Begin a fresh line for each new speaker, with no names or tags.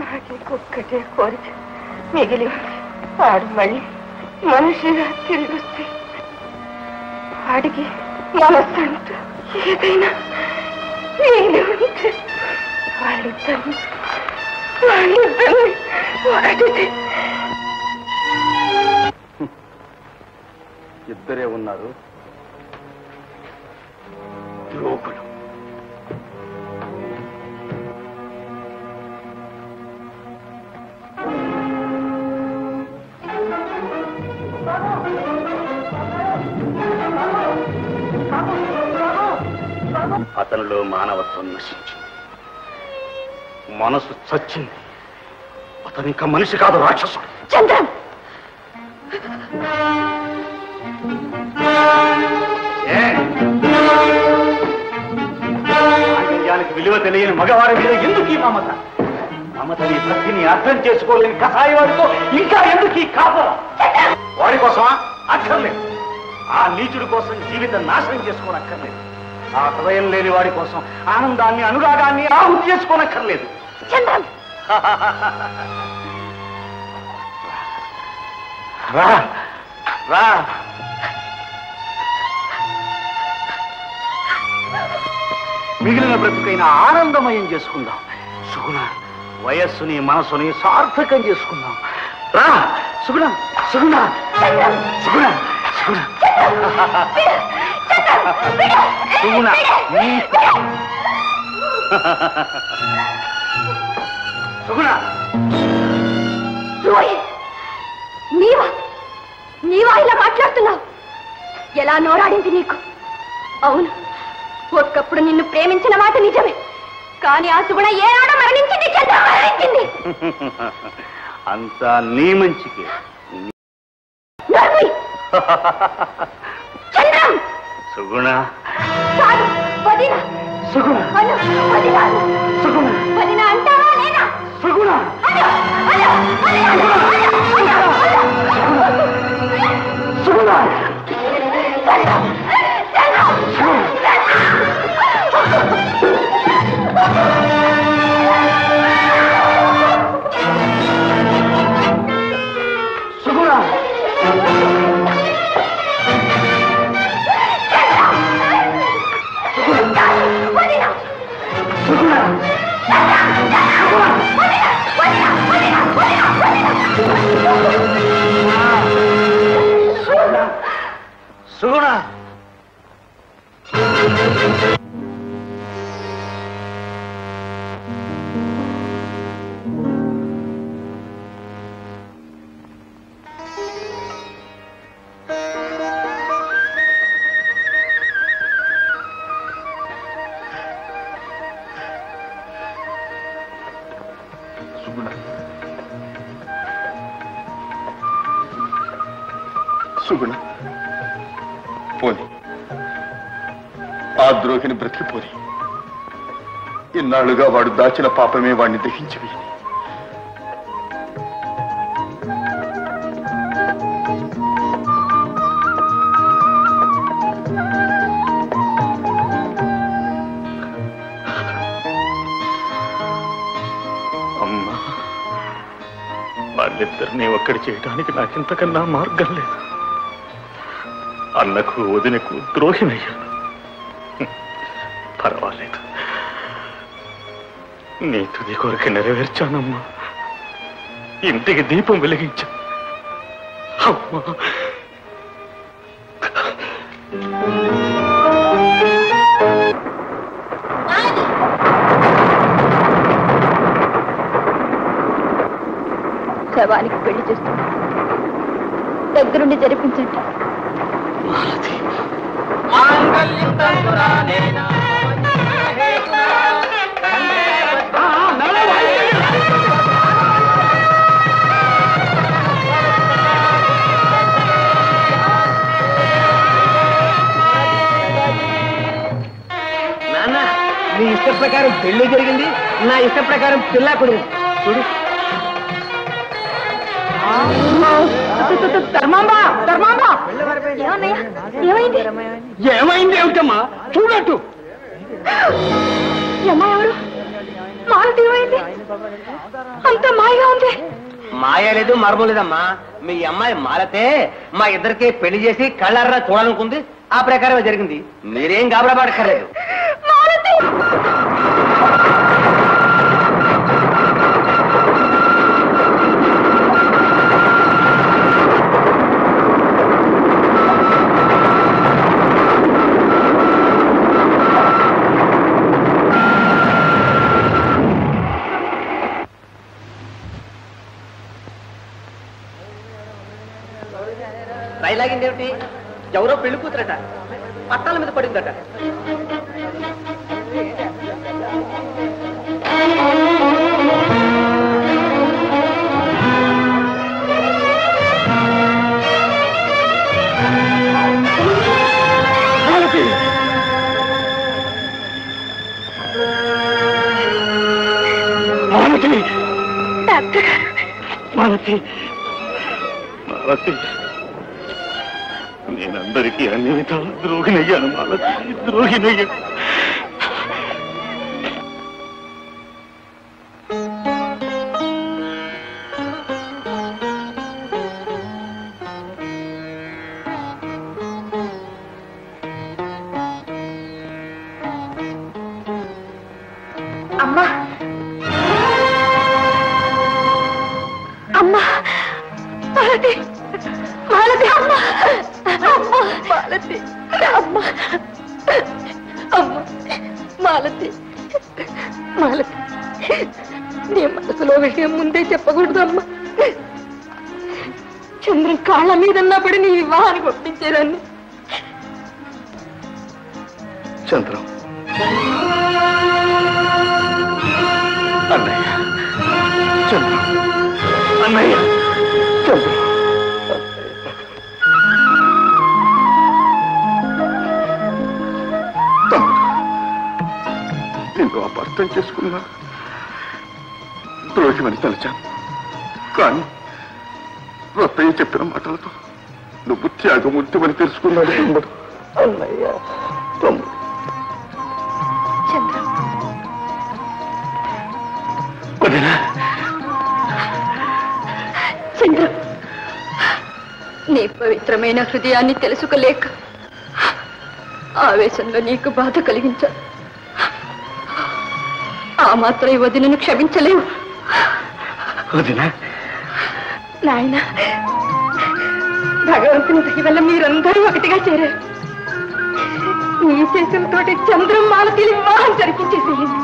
నాకొక్కటే కోరిక మిగిలి వాడు మళ్ళీ మనిషిగా తిరిగి వస్తే వాడికి మనస్సంటూ ఏదైనా మిగిలి ఉంటే వాళ్ళిద్దరిని వాడితే.
ఇద్దరే ఉన్నారు, ద్రోహుడు. అతనిలో మానవత్వం నశించింది, మనసు చచ్చింది. అతను ఇంకా మనిషి కాదు, రాక్షసుడు.
చంద్రన్,
ఆంగల్యానికి విలువ తెలియని మగవారి మీద ఎందుకు ఈ మమత? మమతని భక్తిని అర్థం చేసుకోలేని కసాయి వాడితో ఇంకా ఎందుకు ఈ కాపురం? వాడి కోసమా? అక్కర్లేదు. ఆ నీచుడి కోసం జీవితం నాశనం చేసుకోనక్కర్లేదు. ఆ హృదయం లేని వాడి కోసం ఆనందాన్ని, అనురాగాన్ని ఆహుతి చేసుకోనక్కర్లేదు. రా రా, మిగిలిన బ్రతుకైనా ఆనందమయం చేసుకుందాం. సుగుణ, వయస్సుని మనసుని సార్థకం చేసుకుందాం. రా సుగుణ, సుగుణ, సుగుణ, సుగుణ, సుగుణ. సుగుణ,
నీవా ఇలా మాట్లాడుతున్నావు? ఎలా నోరాడింది నీకు? అవును, ఒక్కప్పుడు నిన్ను ప్రేమించిన మాట నిజమే, కానీ ఆ సుగుణ ఏనాడో మరణించింది. చంద్ర మరణించింది.
అంతా నీ మంచికి.
చంద్రం,
సుగుణ,
వదిన,
సుగుణ,
వదిన, సుగుణ, వదిన అంటావా లేదా?
సుగుణ, సుగుణ, సుగుణ.
సుగుణ, పోని, ఆ ద్రోహిని బ్రతికిపోని. ఇన్నాళ్లుగా వాడు దాచిన పాపమే వాడిని దహించి వేయని.
అమ్మా, వాళ్ళిద్దరినీ ఒక్కడి చేయడానికి నాకింతకన్నా మార్గం లేదు. అన్నకు వదినకు ద్రోహినయ్యాను. పర్వాలేదు, నీ తుది కోరిక నెరవేర్చానమ్మా. ఇంటికి దీపం వెలిగించా. అమ్మా,
శవానికి పెళ్లి చేస్తున్నా, దగ్గరుండి జరిపించండి.
నాన్న, నీ ఇష్ట ప్రకారం పెళ్లి జరిగింది, నా ఇష్ట ప్రకారం పిల్ల కుదిరింది. చూడు.
ఏమైంది?
ఏమిటమ్మా? చూడట్టు.
అమ్మాయి ఎవరు? మాలతి ఏమైంది? అంత మాయగా ఉంది.
మాయ లేదు మర్మం లేదమ్మా. మీ అమ్మాయి మాలతే మా ఇద్దరికి పెళ్లి చేసి కళ్ళారా చూడాలనుకుంది. ఆ ప్రకారమే జరిగింది. మీరేం గాబరా పడక్కర్లేదు.
మాలతి
రైలాగిందేమిటి? ఎవరో పెళ్లి కూతురట, పట్టాల మీద పడిందట.
నేనందరికీ అన్ని విధాలు ద్రోహినయ్యాను మాలతి, ద్రోహినయ్యాను.
అమ్మా అమ్మా మాలతి మాలతి అమ్మా అమ్మా మాలతి అమ్మా అమ్మా మాలతి మాలతి నీ మనసులో విషయం ముందే చెప్పకూడదు అమ్మా. చంద్రం కాళ్ళ మీదన్నా పడి నీ వివాహానికి ఒప్పించేదాన్ని.
చంద్రం అన్నయ్య, చంద్రం అన్నయ్య, చంద్రం నిన్ను అపార్థం చేసుకున్నా, ద్రోహిమని తలచాను. కానీ రత్తయ్య చెప్పిన మాటలతో నువ్వు త్యాగమూర్తివని తెలుసుకున్నాడు తమ్ముడు. అన్నయ్య తమ్ముడు.
చంద్రం చంద్రం, నీ పవిత్రమైన హృదయాన్ని తెలుసుకోలేక ఆవేశంలో నీకు బాధ కలిగించాను. ఆ మాత్రం ఈ వదినను క్షమించలేవు. నాయన, భగవంతుని దయ వల్ల మీరందరూ ఒకటిగా చేరారు. ఈ శేషంతో చంద్రం మాలతీని వివాహం జరిపించేసేయండి.